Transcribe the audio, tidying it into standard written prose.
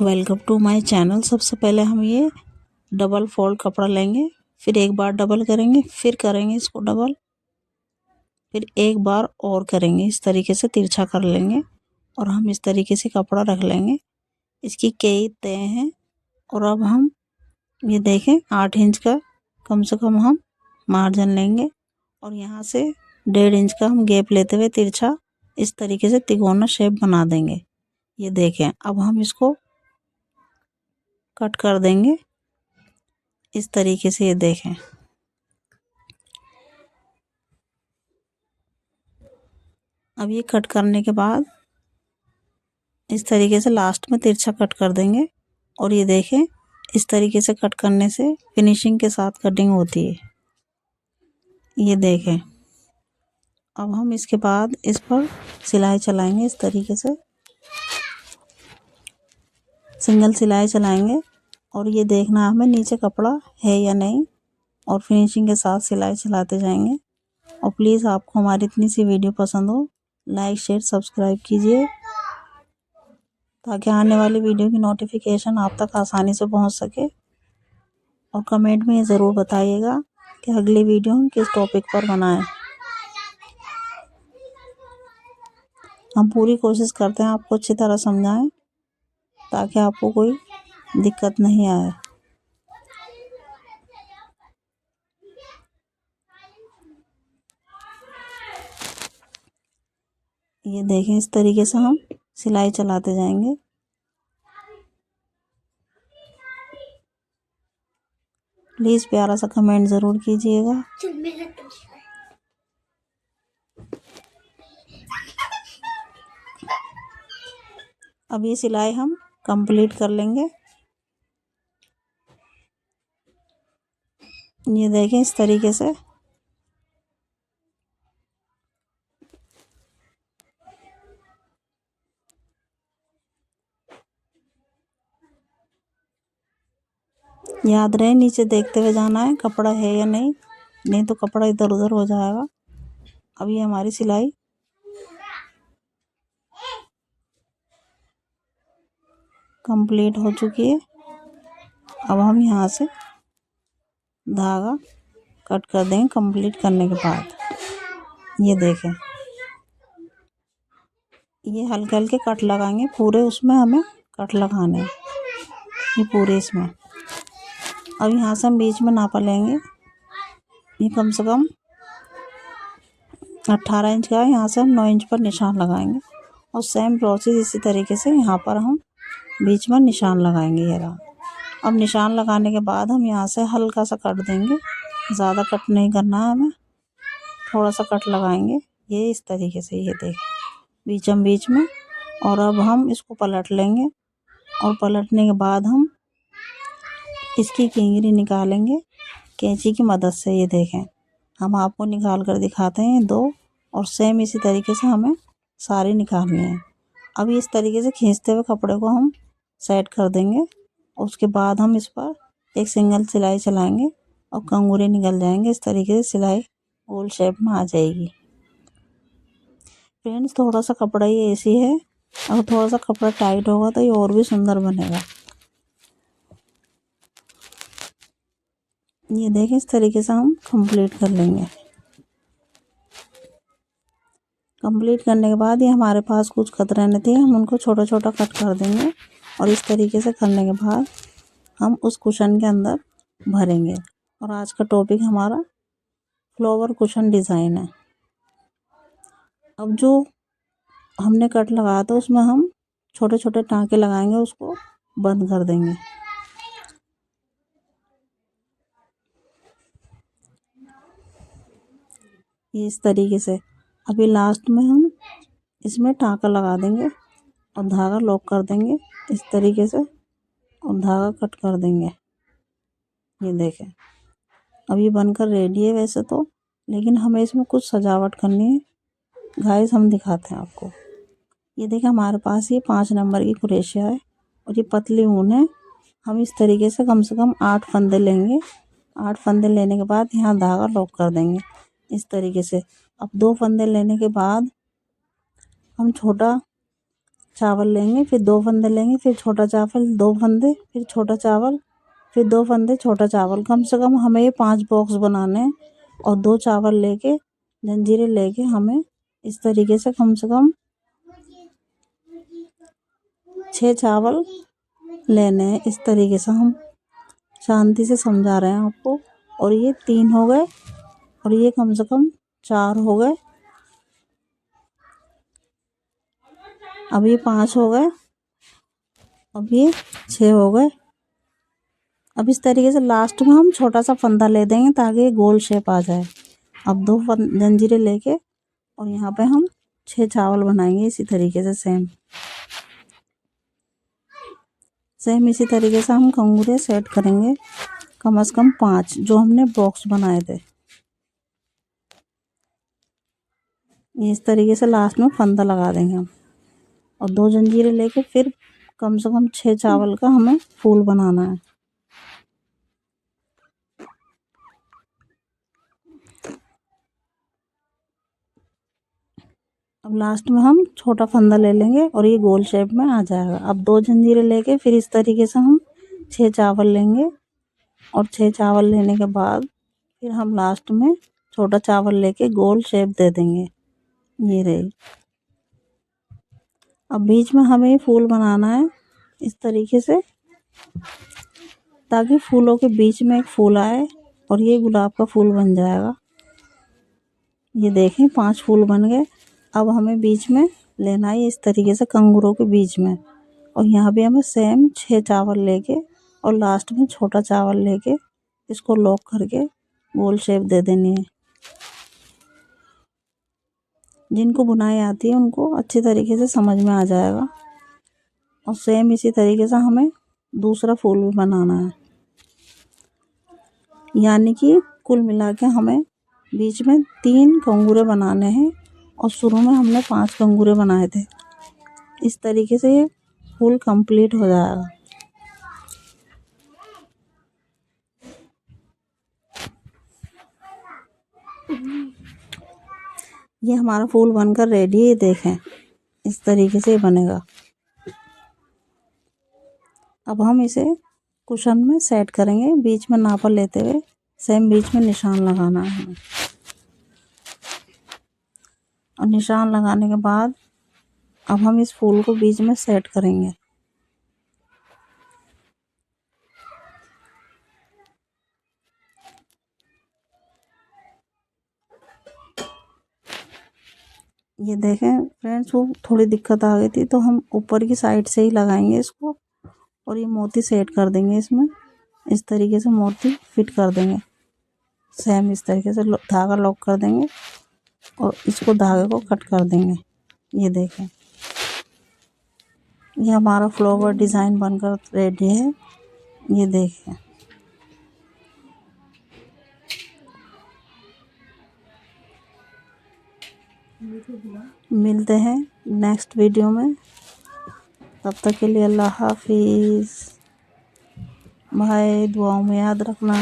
Welcome to my channel. सबसे पहले हम ये डबल फोल्ड कपड़ा लेंगे, फिर एक बार डबल करेंगे, फिर करेंगे इसको डबल, फिर एक बार और करेंगे। इस तरीके से तिरछा कर लेंगे और हम इस तरीके से कपड़ा रख लेंगे। इसकी कई तय हैं और अब हम ये देखें 8 इंच का कम से कम हम मार्जिन लेंगे और यहाँ से 1.5 इंच का हम गैप लेते हुए तिरछा इस तरीके से तिकोना शेप बना देंगे। ये देखें, अब हम इसको कट कर देंगे इस तरीके से। ये देखें, अब ये कट करने के बाद इस तरीके से लास्ट में तिरछा कट कर देंगे और ये देखें, इस तरीके से कट करने से फिनिशिंग के साथ कटिंग होती है। ये देखें, अब हम इसके बाद इस पर सिलाई चलाएंगे। इस तरीके से सिंगल सिलाई चलाएंगे और ये देखना हमें नीचे कपड़ा है या नहीं, और फिनिशिंग के साथ सिलाई चलाते जाएंगे। और प्लीज़ आपको हमारी इतनी सी वीडियो पसंद हो, लाइक शेयर सब्सक्राइब कीजिए ताकि आने वाली वीडियो की नोटिफिकेशन आप तक आसानी से पहुंच सके। और कमेंट में ये ज़रूर बताइएगा कि अगली वीडियो हम किस टॉपिक पर बनाएं। हम पूरी कोशिश करते हैं आपको अच्छी तरह समझाएं ताकि आपको कोई दिक्कत नहीं आए। ये देखें, इस तरीके से हम सिलाई चलाते जाएंगे। प्लीज़ प्यारा सा कमेंट ज़रूर कीजिएगा। अब ये सिलाई हम कंप्लीट कर लेंगे। ये देखें, इस तरीके से याद रहे नीचे देखते हुए जाना है कपड़ा है या नहीं, नहीं तो कपड़ा इधर उधर हो जाएगा। अब ये हमारी सिलाई कंप्लीट हो चुकी है। अब हम यहाँ से धागा कट कर देंगे कंप्लीट करने के बाद। ये देखें, ये हल्के हल्के कट लगाएंगे, पूरे उसमें हमें कट लगाने हैं, ये पूरे इसमें। अब यहाँ से हम बीच में नापा लेंगे, ये कम से कम 18 इंच का है। यहाँ से हम 9 इंच पर निशान लगाएंगे और सेम प्रोसेस इसी तरीके से यहाँ पर हम बीच में निशान लगाएंगे। ये रहा। अब निशान लगाने के बाद हम यहाँ से हल्का सा कट देंगे, ज़्यादा कट नहीं करना है हमें, थोड़ा सा कट लगाएंगे ये इस तरीके से। ये देखें, बीच में। और अब हम इसको पलट लेंगे और पलटने के बाद हम इसकी किंगरी निकालेंगे कैंची की मदद से। ये देखें, हम आपको निकाल कर दिखाते हैं दो, और सेम इसी तरीके से हमें सारी निकालनी है। अब इस तरीके से खींचते हुए कपड़े को हम सेट कर देंगे। उसके बाद हम इस पर एक सिंगल सिलाई चलाएंगे और कंगूरे निकल जाएंगे। इस तरीके से सिलाई गोल शेप में आ जाएगी। फ्रेंड्स, थोड़ा सा कपड़ा ये ऐसी है, अगर थोड़ा सा कपड़ा टाइट होगा तो ये और भी सुंदर बनेगा। ये देखें, इस तरीके से हम कंप्लीट कर लेंगे। कंप्लीट करने के बाद ये हमारे पास कुछ कत रहने थे, हम उनको छोटा छोटा कट कर देंगे और इस तरीके से करने के बाद हम उस कुशन के अंदर भरेंगे। और आज का टॉपिक हमारा फ्लावर कुशन डिज़ाइन है। अब जो हमने कट लगाया था उसमें हम छोटे छोटे टाँके लगाएंगे, उसको बंद कर देंगे। ये इस तरीके से। अभी लास्ट में हम इसमें टाँका लगा देंगे और धागा लॉक कर देंगे इस तरीके से और धागा कट कर देंगे। ये देखें, अब ये बनकर रेडी है वैसे तो, लेकिन हमें इसमें कुछ सजावट करनी है। गाइस, हम दिखाते हैं आपको। ये देखें, हमारे पास ये 5 नंबर की क्रोशिया है और ये पतली ऊन है। हम इस तरीके से कम 8 फंदे लेंगे। 8 फंदे लेने के बाद यहाँ धागा लॉक कर देंगे इस तरीके से। अब 2 फंदे लेने के बाद हम छोटा चावल लेंगे, फिर 2 फंदे लेंगे, फिर छोटा चावल 2 फंदे, फिर छोटा चावल, फिर 2 फंदे छोटा चावल। कम से कम हमें ये 5 बॉक्स बनाने हैं और 2 चावल लेके जंजीरें लेके हमें इस तरीके से कम 6 चावल लेने हैं। इस तरीके से हम शांति से समझा रहे हैं आपको। और ये 3 हो गए और ये कम से कम 4 हो गए। अब ये 5 हो गए, अब ये 6 हो गए। अब इस तरीके से लास्ट में हम छोटा सा फंदा ले देंगे ताकि गोल शेप आ जाए। अब 2 जंजीरें लेके और यहाँ पे हम 6 चावल बनाएंगे इसी तरीके से सेम इसी तरीके से हम कंगूरे सेट करेंगे, कम से कम 5 जो हमने बॉक्स बनाए थे। इस तरीके से लास्ट में फंदा लगा देंगे हम और 2 जंजीरें लेके फिर कम से कम 6 चावल का हमें फूल बनाना है। अब लास्ट में हम छोटा फंदा ले लेंगे और ये गोल शेप में आ जाएगा। अब 2 जंजीरें लेके फिर इस तरीके से हम 6 चावल लेंगे और 6 चावल लेने के बाद फिर हम लास्ट में छोटा चावल लेके गोल शेप दे देंगे। ये रही। अब बीच में हमें फूल बनाना है इस तरीके से ताकि फूलों के बीच में एक फूल आए और ये गुलाब का फूल बन जाएगा। ये देखें 5 फूल बन गए। अब हमें बीच में लेना है इस तरीके से कंगूरों के बीच में, और यहाँ भी हमें सेम 6 चावल लेके और लास्ट में छोटा चावल लेके इसको लॉक करके गोल शेप दे देनी है। जिनको बुनाई आती है उनको अच्छी तरीके से समझ में आ जाएगा। और सेम इसी तरीके से हमें दूसरा फूल भी बनाना है। यानी कि कुल मिला के हमें बीच में 3 कंगूरे बनाने हैं और शुरू में हमने 5 कंगूरे बनाए थे। इस तरीके से ये फूल कंप्लीट हो जाएगा। ये हमारा फूल बनकर रेडी है। ये देखें इस तरीके से बनेगा। अब हम इसे कुशन में सेट करेंगे, बीच में नापा लेते हुए सेम बीच में निशान लगाना है। और निशान लगाने के बाद अब हम इस फूल को बीच में सेट करेंगे। ये देखें फ्रेंड्स, वो थोड़ी दिक्कत आ गई थी तो हम ऊपर की साइड से ही लगाएंगे इसको और ये मोती सेट कर देंगे इसमें। इस तरीके से मोती फिट कर देंगे। सेम इस तरीके से धागा लॉक कर देंगे और इसको धागे को कट कर देंगे। ये देखें ये हमारा फ्लावर डिज़ाइन बनकर रेडी है। ये देखें। मिलते हैं नेक्स्ट वीडियो में। तब तक के लिए अल्लाह हाफिज़। भाई दुआओं में याद रखना।